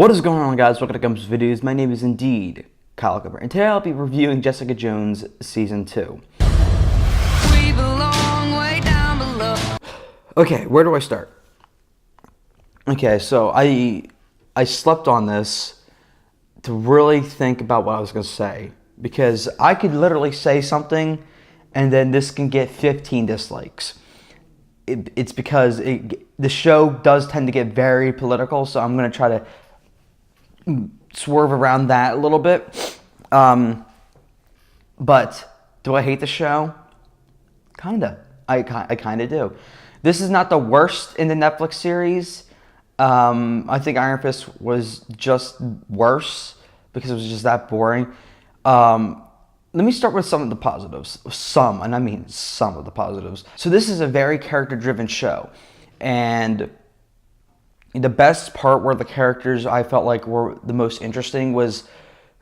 What is going on, guys? Welcome to Gump's Videos. My name is indeed Kyle Cooper, and today I'll be reviewing Jessica Jones Season 2. We belong way down below. Okay, where do I start? Okay, so I slept on this to really think about what I was going to say, because I could literally say something and then this can get 15 dislikes. It's because the show does tend to get very political, so I'm going to try to swerve around that a little bit. But do I hate the show? Kinda. I kinda do. This is not the worst in the Netflix series. I think Iron Fist was just worse because it was just that boring. Let me start with some of the positives. Some, and I mean some of the positives. So this is a very character-driven show, and the best part where the characters I felt like were the most interesting was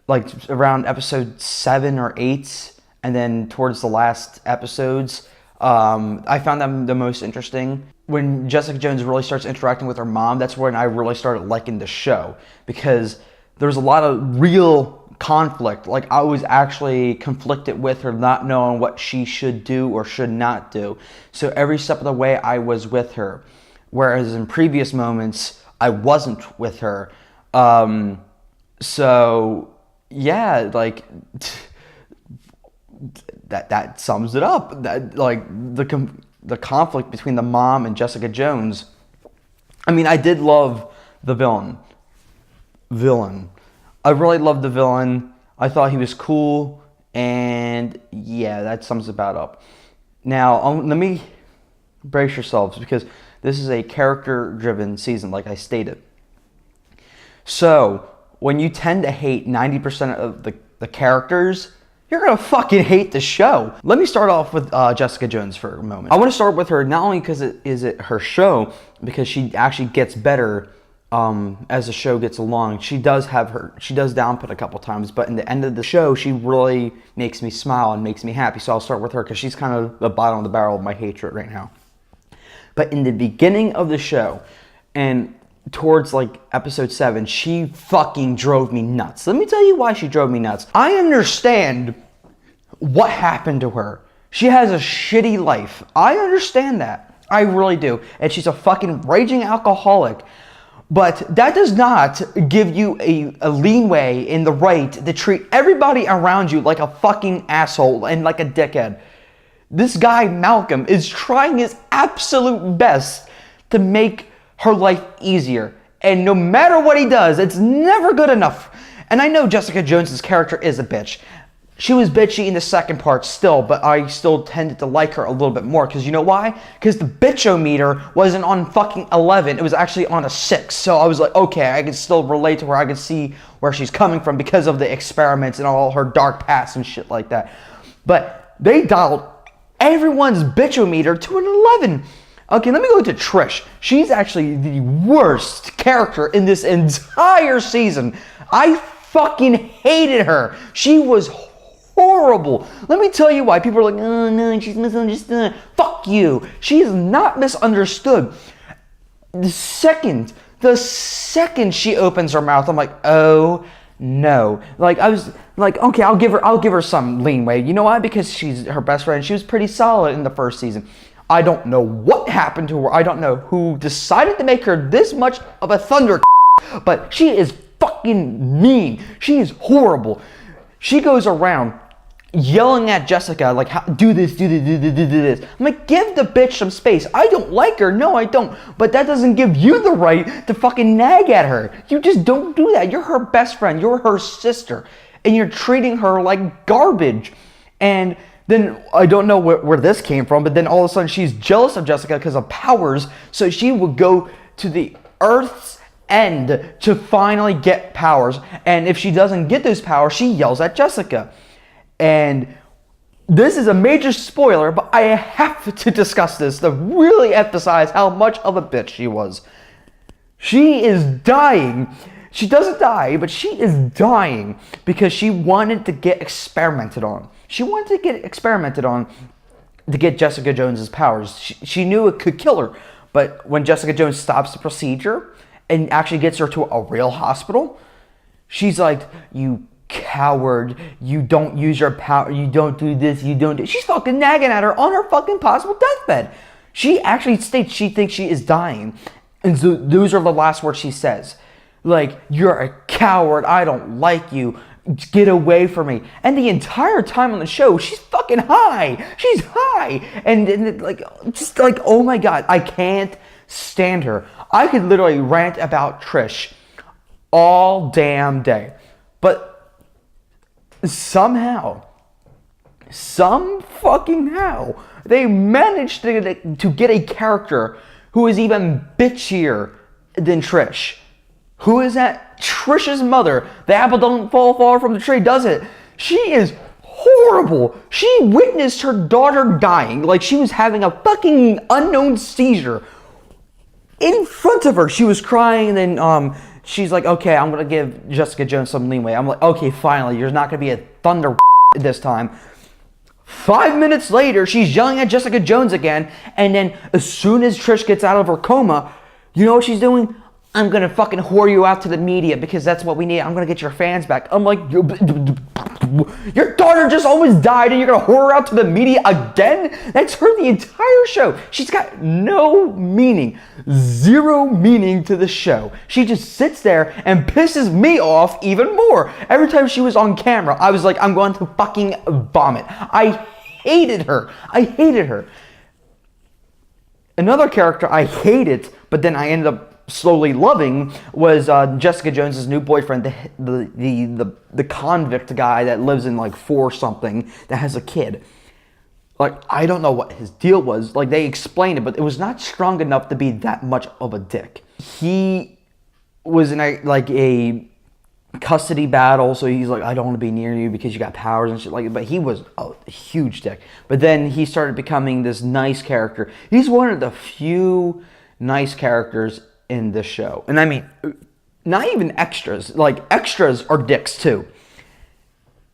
like around episode 7 or 8, and then towards the last episodes. I found them the most interesting. When Jessica Jones really starts interacting with her mom, that's when I really started liking the show, because there's a lot of real conflict. Like, I was actually conflicted with her, not knowing what she should do or should not do. So every step of the way I was with her. Whereas in previous moments, I wasn't with her. So yeah, like that sums it up. That, like, the conflict between the mom and Jessica Jones. I mean, I did love the villain. I really loved the villain. I thought he was cool, and yeah, that sums about up. Now, let me brace yourselves, because this is a character-driven season, like I stated. So, when you tend to hate 90% of the characters, you're going to fucking hate the show. Let me start off with Jessica Jones for a moment. I want to start with her not only because it is her show, because she actually gets better as the show gets along. She does downput a couple times, but in the end of the show, she really makes me smile and makes me happy. So I'll start with her, because she's kind of the bottom of the barrel of my hatred right now. But in the beginning of the show, and towards like episode 7, she fucking drove me nuts. Let me tell you why she drove me nuts. I understand what happened to her. She has a shitty life. I understand that. I really do. And she's a fucking raging alcoholic. But that does not give you a leeway in the right to treat everybody around you like a fucking asshole and like a dickhead. This guy, Malcolm, is trying his absolute best to make her life easier. And no matter what he does, it's never good enough. And I know Jessica Jones' character is a bitch. She was bitchy in the second part still, but I still tended to like her a little bit more. Because you know why? Because the bitchometer wasn't on fucking 11. It was actually on a 6. So I was like, okay, I can still relate to her. I can see where she's coming from because of the experiments and all her dark past and shit like that. But they dialed everyone's bitchometer to an 11. Okay, let me go to Trish. She's actually the worst character in this entire season. I fucking hated her. She was horrible. Let me tell you why. People are like, oh no, she's misunderstood. Fuck you. She is not misunderstood. The second she opens her mouth, I'm like, oh no. Like, I was like, okay, I'll give her some leeway. You know why? Because she's her best friend. She was pretty solid in the first season. I don't know what happened to her. I don't know who decided to make her this much of a thunder, but she is fucking mean. She is horrible. She goes around yelling at Jessica, like, do this, do this. I'm like, give the bitch some space. I don't like her. No, I don't. But that doesn't give you the right to fucking nag at her. You just don't do that. You're her best friend. You're her sister. And you're treating her like garbage. And then, I don't know where this came from, but then all of a sudden she's jealous of Jessica because of powers. So she would go to the Earth's end to finally get powers. And if she doesn't get those powers, she yells at Jessica. And this is a major spoiler, but I have to discuss this to really emphasize how much of a bitch she was. She is dying. She doesn't die, but she is dying because she wanted to get experimented on. She wanted to get experimented on to get Jessica Jones's powers. She knew it could kill her, but when Jessica Jones stops the procedure and actually gets her to a real hospital, she's like, you coward, you don't use your power, you don't do this, you don't do... She's fucking nagging at her on her fucking possible deathbed. She actually states she thinks she is dying. And so those are the last words she says. Like, you're a coward, I don't like you, get away from me. And the entire time on the show, she's fucking high. She's high. And like, just like, oh my God, I can't stand her. I could literally rant about Trish all damn day. But somehow, some fucking how, they managed to get a character who is even bitchier than Trish. Who is that? Trish's mother. The apple don't fall far from the tree, does it? She is horrible. She witnessed her daughter dying, like she was having a fucking unknown seizure in front of her. She was crying, and then she's like, okay, I'm gonna give Jessica Jones some leeway. I'm like, okay, finally, there's not gonna be a thunder this time. 5 minutes later, she's yelling at Jessica Jones again, and then as soon as Trish gets out of her coma, you know what she's doing? I'm gonna fucking whore you out to the media because that's what we need. I'm gonna get your fans back. I'm like, your daughter just almost died and you're gonna whore her out to the media again? That's her the entire show. She's got no meaning, zero meaning to the show. She just sits there and pisses me off even more. Every time she was on camera, I was like, I'm going to fucking vomit. I hated her. I hated her. Another character I hated, but then I ended up slowly loving, was Jessica Jones's new boyfriend, the convict guy that lives in like 4 something that has a kid. Like, I don't know what his deal was. Like, they explained it, but it was not strong enough to be that much of a dick. He was in a custody battle, so he's like, I don't want to be near you because you got powers and shit like that. But he was a huge dick. But then he started becoming this nice character. He's one of the few nice characters in this show. And I mean, not even extras. Like, extras are dicks too.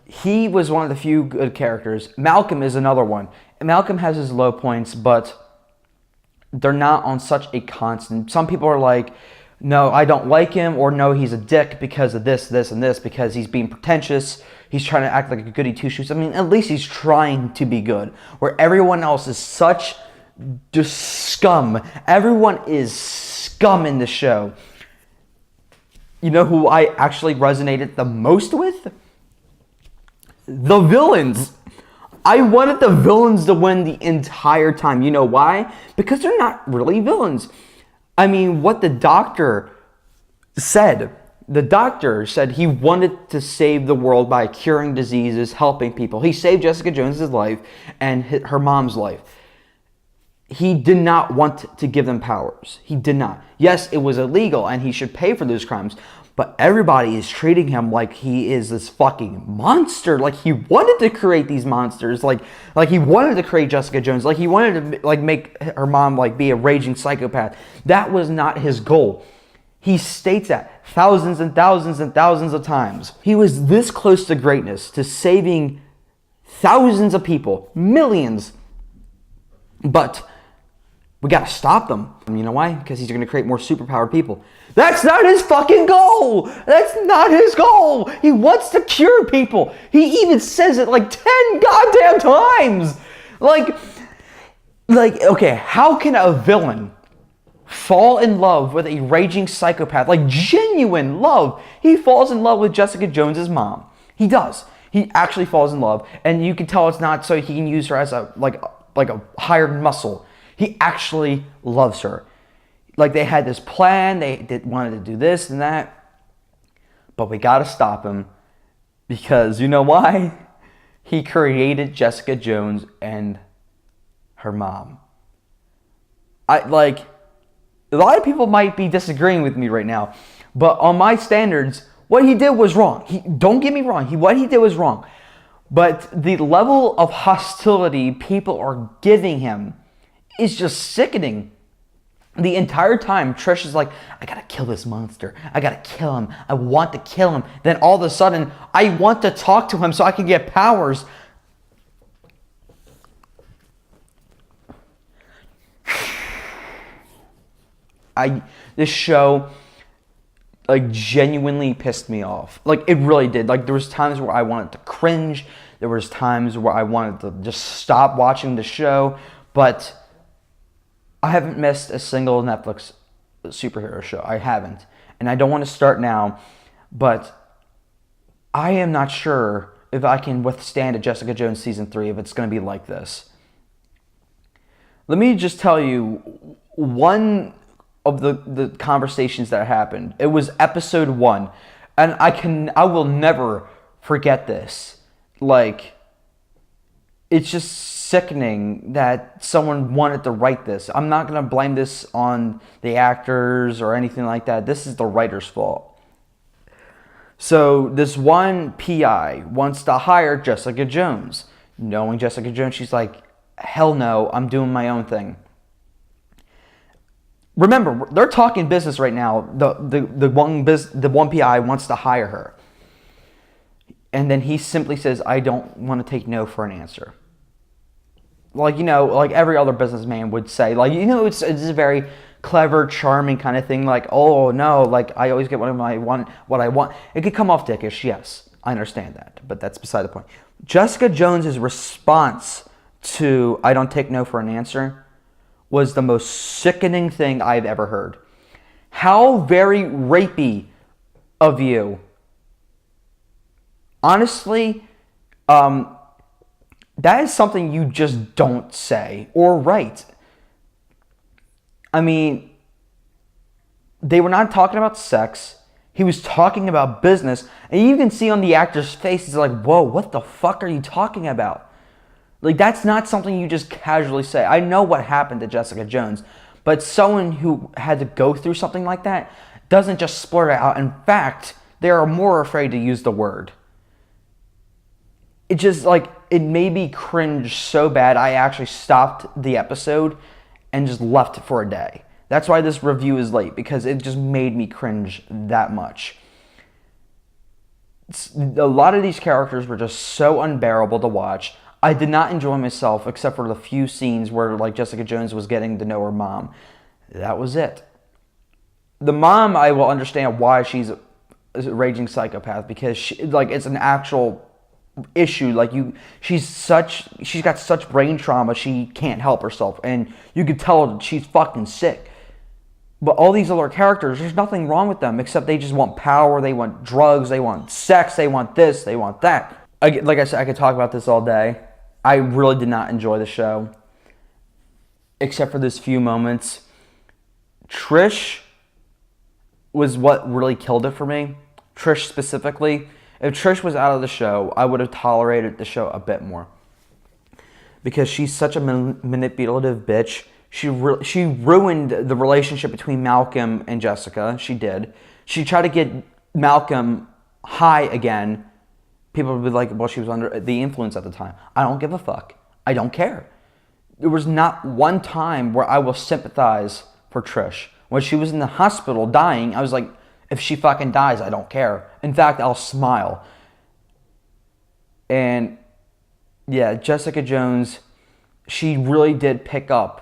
He was one of the few good characters. Malcolm is another one. Malcolm has his low points, but they're not on such a constant. Some people are like, no, I don't like him, or no, he's a dick because of this, this, and this, because he's being pretentious. He's trying to act like a goody two-shoes. I mean, at least he's trying to be good. Where everyone else is such just scum. Everyone is scum in the show. You know who I actually resonated the most with? The villains. I wanted the villains to win the entire time. You know why? Because they're not really villains. I mean, what the doctor said he wanted to save the world by curing diseases, helping people. He saved Jessica Jones' life and her mom's life. He did not want to give them powers. He did not. Yes, it was illegal and he should pay for those crimes. But everybody is treating him like he is this fucking monster. Like he wanted to create these monsters. Like he wanted to create Jessica Jones. Like he wanted to make her mom be a raging psychopath. That was not his goal. He states that thousands and thousands and thousands of times. He was this close to greatness, to saving thousands of people, millions. But we gotta stop them. You know why? Because he's gonna create more superpowered people. That's not his fucking goal! That's not his goal! He wants to cure people! He even says it 10 goddamn times! Okay, how can a villain fall in love with a raging psychopath? Genuine love! He falls in love with Jessica Jones' mom. He does. He actually falls in love, and you can tell it's not so he can use her as a hired muscle. He actually loves her. They had this plan. They wanted to do this and that. But we got to stop him. Because you know why? He created Jessica Jones and her mom. A lot of people might be disagreeing with me right now. But on my standards, what he did was wrong. Don't get me wrong. What he did was wrong. But the level of hostility people are giving him is just sickening. The entire time, Trish is like, I gotta kill this monster. I gotta kill him. I want to kill him. Then all of a sudden, I want to talk to him so I can get powers. This show like genuinely pissed me off. Like it really did. Like there was times where I wanted to cringe. There was times where I wanted to just stop watching the show. But I haven't missed a single Netflix superhero show. I haven't. And I don't want to start now, but I am not sure if I can withstand a Jessica Jones season 3 if it's going to be like this. Let me just tell you one of the conversations that happened. It was episode 1, and I will never forget this. Like, it's just sickening that someone wanted to write this. I'm not going to blame this on the actors or anything like that. This is the writer's fault. So this one PI wants to hire Jessica Jones. Knowing Jessica Jones, she's like, hell no, I'm doing my own thing. Remember, they're talking business right now. The one PI wants to hire her. And then he simply says, I don't want to take no for an answer. Like, like every other businessman would say. Like, it's a very clever, charming kind of thing. Like, oh, no, like, I always get what I want. It could come off dickish, yes. I understand that. But that's beside the point. Jessica Jones's response to I don't take no for an answer was the most sickening thing I've ever heard. How very rapey of you. Honestly, that is something you just don't say or write. I mean, they were not talking about sex. He was talking about business. And you can see on the actor's face, he's like, whoa, what the fuck are you talking about? Like, that's not something you just casually say. I know what happened to Jessica Jones, but someone who had to go through something like that doesn't just splurt it out. In fact, they are more afraid to use the word. It just, like, it made me cringe so bad, I actually stopped the episode and just left for a day. That's why this review is late, because it just made me cringe that much. A lot of these characters were just so unbearable to watch. I did not enjoy myself except for the few scenes where, like, Jessica Jones was getting to know her mom. That was it. The mom, I will understand why she's a raging psychopath, because she, like, it's an actual issue. Like, she's got such brain trauma, she can't help herself, and you could tell she's fucking sick. But all these other characters, there's nothing wrong with them except they just want power, they want drugs, they want sex, they want this, they want that. Like I said, I could talk about this all day. I really did not enjoy the show, except for this few moments. Trish was what really killed it for me. Trish specifically. If Trish was out of the show, I would have tolerated the show a bit more. Because she's such a manipulative bitch. She ruined the relationship between Malcolm and Jessica. She did. She tried to get Malcolm high again. People would be like, well, she was under the influence at the time. I don't give a fuck. I don't care. There was not one time where I will sympathize for Trish. When she was in the hospital dying, I was like, if she fucking dies, I don't care. In fact, I'll smile. And yeah, Jessica Jones, she really did pick up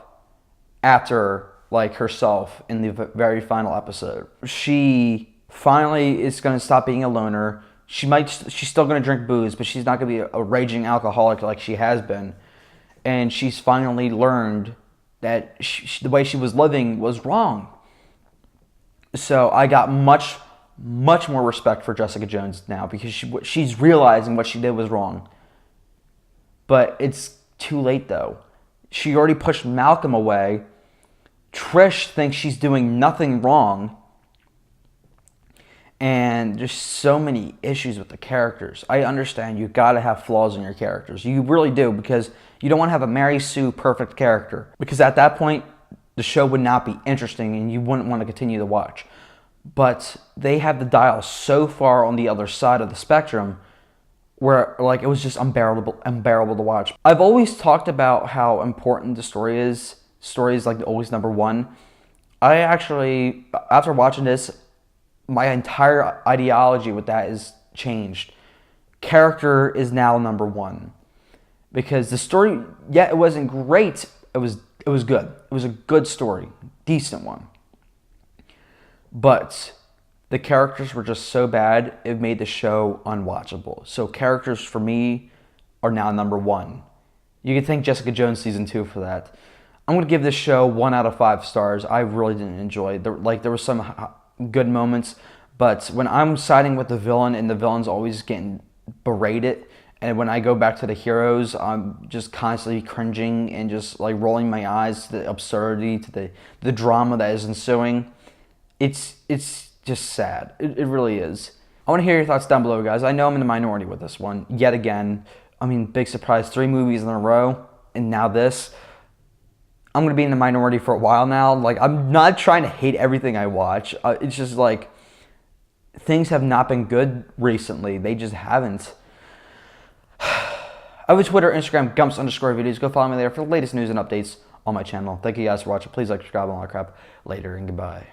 after, like, herself in the very final episode. She finally is going to stop being a loner. She's still going to drink booze, but she's not going to be a raging alcoholic like she has been. And she's finally learned that the way she was living was wrong. So I got much more respect for Jessica Jones now, because she's realizing what she did was wrong. But it's too late, though. She already pushed Malcolm away. Trish thinks she's doing nothing wrong. And there's so many issues with the characters. I understand you gotta have flaws in your characters. You really do, because you don't want to have a Mary Sue perfect character. Because at that point, the show would not be interesting and you wouldn't want to continue to watch. But they have the dial so far on the other side of the spectrum where, like, it was just unbearable to watch. I've always talked about how important the story is. Story is, like, always number one. I actually, after watching this, my entire ideology with that is changed. Character is now number one. Because the story, yeah, it wasn't great. It was good. It was a good story. Decent one. But The characters were just so bad, it made the show unwatchable. So characters for me are now number one. You could thank Jessica Jones season 2 for that. I'm gonna give this show 1 out of 5 stars. I really didn't enjoy it. There were some good moments, but when I'm siding with the villain and the villain's always getting berated, and when I go back to the heroes, I'm just constantly cringing and just like rolling my eyes to the absurdity, to the drama that is ensuing. It's just sad. It really is. I want to hear your thoughts down below, guys. I know I'm in the minority with this one yet again. I mean, big surprise, 3 movies in a row, and now this. I'm gonna be in the minority for a while now. Like, I'm not trying to hate everything I watch. It's just like things have not been good recently. They just haven't. I have a Twitter, Instagram, Gumps_videos. Go follow me there for the latest news and updates on my channel. Thank you guys for watching. Please like, subscribe, and all that crap. Later, and goodbye.